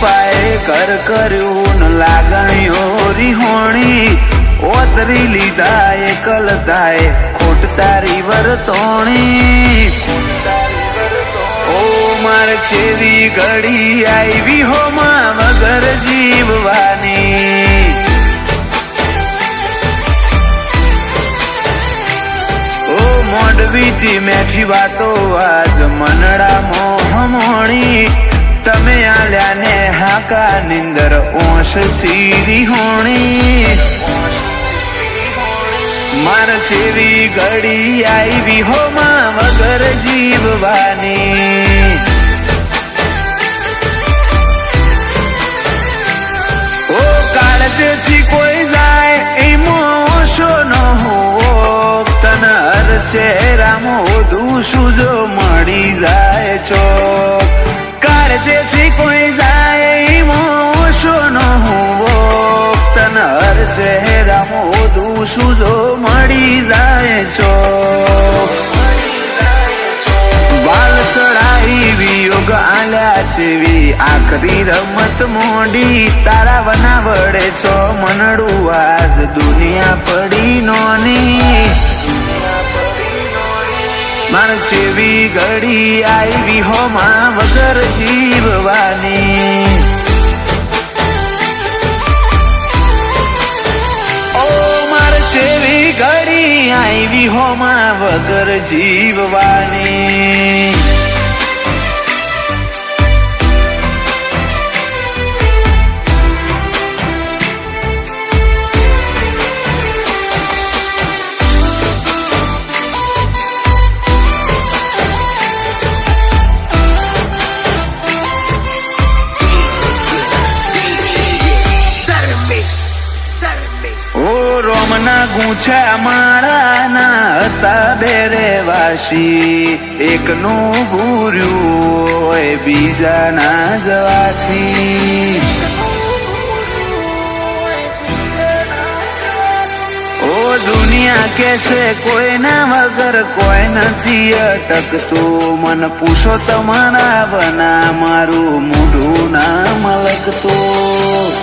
પાયે ઘર કર્યું ન લાગણીઓ રીહોણી ઓતરી લીધા એકલતાએ ખોટ તારી વર્તોણી ઓ માર છેવી ઘડી આવી હોમાં વગર જીવવાની ઓ મોડવીથી મેઠી વાતો આજ મનડા મોહમોણી તમે આલ્યા ને હાકા નિંદર ઓશ સીરી હોણી માર છેવી ઘડી આવી હોમાં વગર જીવવાની ઓ કાળજેથી કોઈ જાય એમો ઓશો ન હોવો તન હર ચહેરામો દુશું જો મળી જાય ચોક કાળજેથી કોઈ જાય એમો ઓશો ન હોવો તન હર ચહેરામો દુશું જો મળી જાય ચોક વાલ ચડાઈ વિયોગ આલ્યા છેવી આખરી રમત મોડી તારા વના વડે છો મનડું આજ દુનિયા પડી નોની માર છેવી ઘડી આવી હોમાં વગર જીવવાની ઓ માર છેવી ઘડી આવી હોમાં વગર જીવવાની રોમના ગુંછા માળાના હતા બેરે વાસી એકનું ભૂર્યું હોય બીજાના જવાથી ઓ દુનિયા કેસે કોઈના વગર કોઈ નથી અટકતું મન પૂછો તમારા બના મારું મોઢું ના મલકતું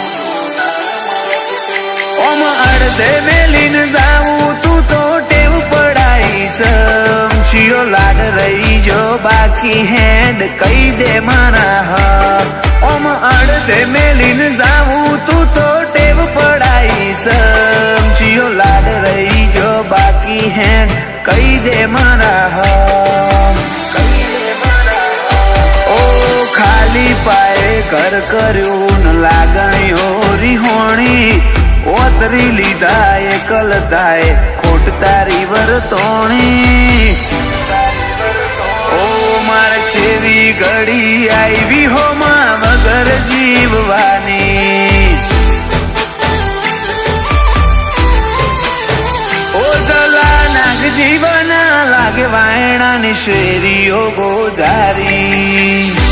ઓમ અડધે મેલીન જાવું તું તો ટેવ પડાઈ ચમચીઓ લાડ રહી જો બાકી હેડ કહી દે મારા હક ઓમ અડધે મેલીન જાવું તું તો ટેવ પડાઈ ચમચીઓ લાડ રહી જો બાકી હેડ કહી દે મારા હક ઓ ખાલી પાયે ઘર કર્યું ન લાગણીઓ રીહોણી ઓતરી લીધા એકલતાએ ખોટ તારી વર્તોણી ઓ માર છેવી ઘડી આવી હોમાં વગર જીવવાની ઓ જલા નાગ જીવના લાગે વાયણાની શેરીઓ ગોજારી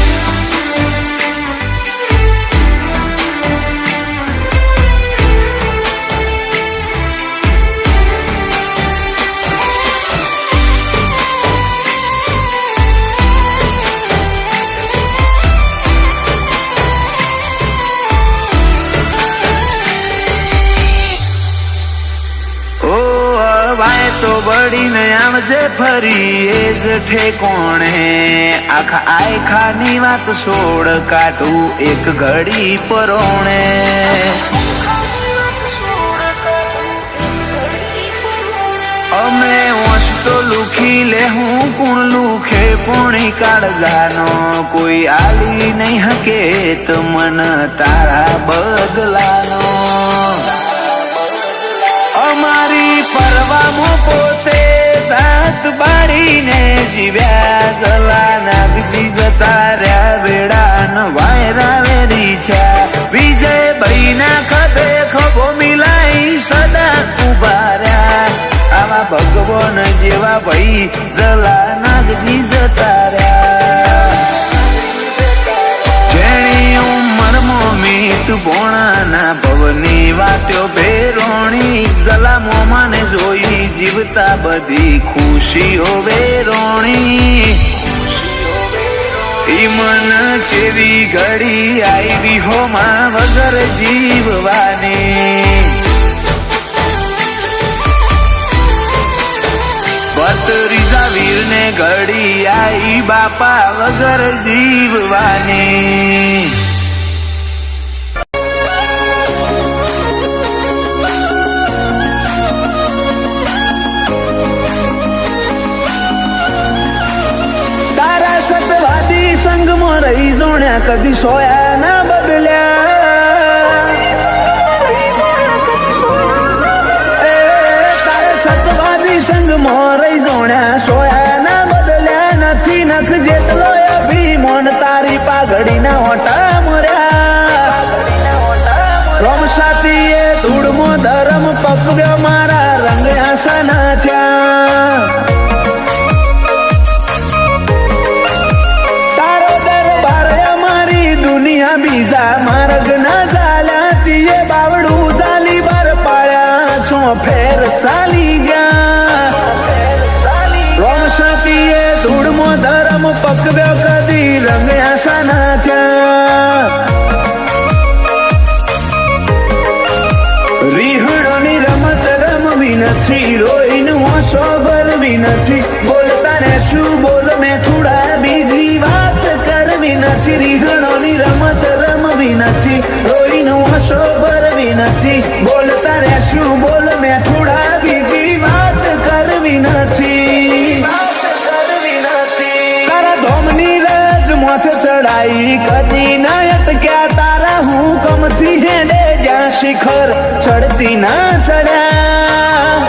તો બળીને આવજે ફરી એ જ ઠેકોણે આખા આયખાની વાત છોડ કાઢું એક ઘડી પરોણે અમે ઓશ તો લુખી લે હું કુણ લુખે પોણી કાળજાનો કોઈ આલી નહીં હકે તો મન તારા બદલાનો અમારી પરવામાં પોતે જાત બાળીને જીવ્યા જલા નાગજી જતા રહ્યા વેડા ન વાયરા વેરી છે વિજય ભાઈના ખભે ખભો મિલાઈ સદા ઉભા રહ્યા આવા ભગવાન જેવા ભાઈ જલા નાગજી જતા રહ્યા જેણી ઉંમરમાં મીઠ ભોણાના ભવની વાટ્યો ભેરોણી જલા મોમાને જોઈ જીવતા બધી ખુશીઓ વેરોણી ઈ મન ચેવી ઘડી આવી હોમાં વગર જીવવાની ત્રીજા વીર ને ઘડી આઈ બાપા વગર જીવવાની તારા સતવાદી સંગમાં રહી જોણ્યા કદી સોયા ના બદલ્યા સતવાદી સંગમાં રહી જોણ્યા સોયા ના બદલ્યા નથી નખ જેટલો અભિમાન તારી પાઘડી ના હોટા મર્યા રોમ સાતીએ ધૂળમો ધરમ પકવ્યો મારા રંગ આસાના થયા તારો દરબાર અમારી દુનિયા બીજા માર્ગ ના ચાલ્યા તીએ બાવડું ચાલી બાર પાડ્યા છો ફેર ચાલી ધૂળમો ધરમ પકવ્યો કદી રંગ આસાના થયા રીહણોની રમત રમવી નથી રોઈનું હોશો ભરવી નથી બોલતા ને શું બોલ મેં થોડા બીજી વાત કરવી નથી રીહણોની રમત રમવી નથી રોઈનું હોશો ભરવી નથી બોલતા ને શું બોલ મેં થોડા બીજી વાત કરવી નથી ચડાઈ કદી ના અટક્યા તારા હુકમથી હેડે જ્યાં શિખર ચડતી ના ચડ્યા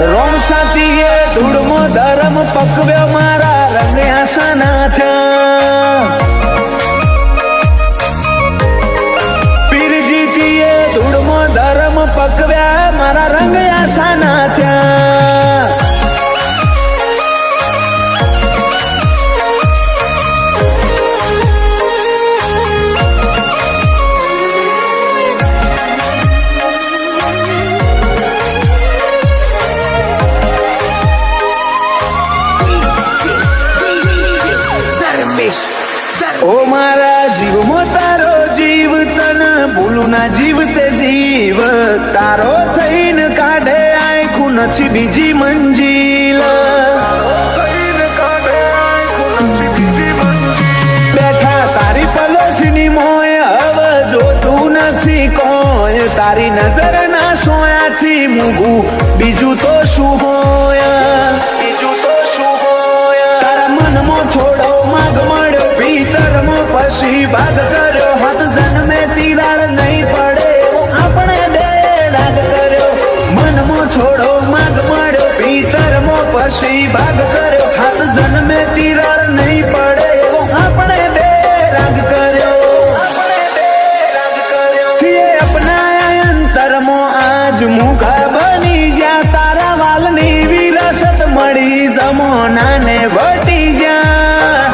રોમ સાતીએ ધૂળમો ધરમ પકવ્યો મારા રંગ આસાના થયા પીરજીતીએ ધૂળમો ધરમ પકવ્યા મારા રંગ આસાના થયા ઓ મારા જીવમાં તારો જીવ તન ભૂલું ના જીવ તે જીવ તારો થઈને કાઢે આંખું નથી બીજી મંજિલ બેઠા તારી પલોઠની મોય હવે જોતું નથી કોઈ તારી નજર ના સોયાથી મૂગું બીજું તો શું હોય તારા મનમાં થોડો માગ મળ્યો ભીતરમાં પછી ભાગ કર્યો હાથ જન્મે તિરાડ નહીં પડે આપણે બે રાગ કર્યો મનમાં થોડો માગ મળ્યો ભીતરમાં પછી ભાગ કર્યો હાથ જન્મે તિરાડ નહીં પડે આપણે બે રાગ કર્યો અપનાયા અંતરમાં આજ મુખા બની જ્યાં તારા વાલની વિરાસત મળી જમોનાને વટી જ્યાં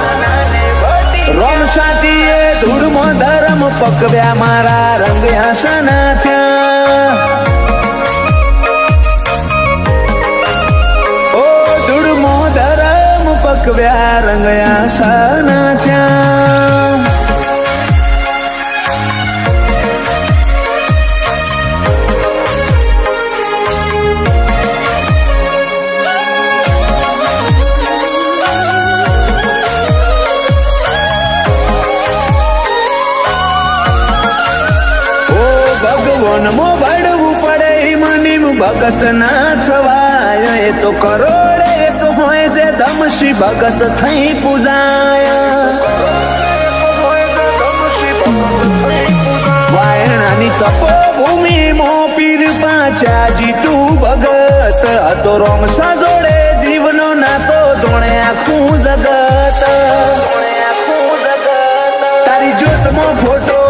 રોમ સાતીએ ધૂળમો ધરમ પકવ્યા મારા રંગ આસાના થયા ઓ ધૂળમો ધરમ પકવ્યા રંગ આસાના થયા ભગવાનમાં ભળવું પડે મનીમ ભગત ના થવાય એ તો કરોડે એક હોય જે ધમશી ભગત થઈ પૂજાય વાયણાની તપોભૂમિ મો પીર પાછા જીતું ભગત હતો રોમસા જોડે જીવનો નાતો જોણે આખું જગત તારી જ્યોતમાં ફોટો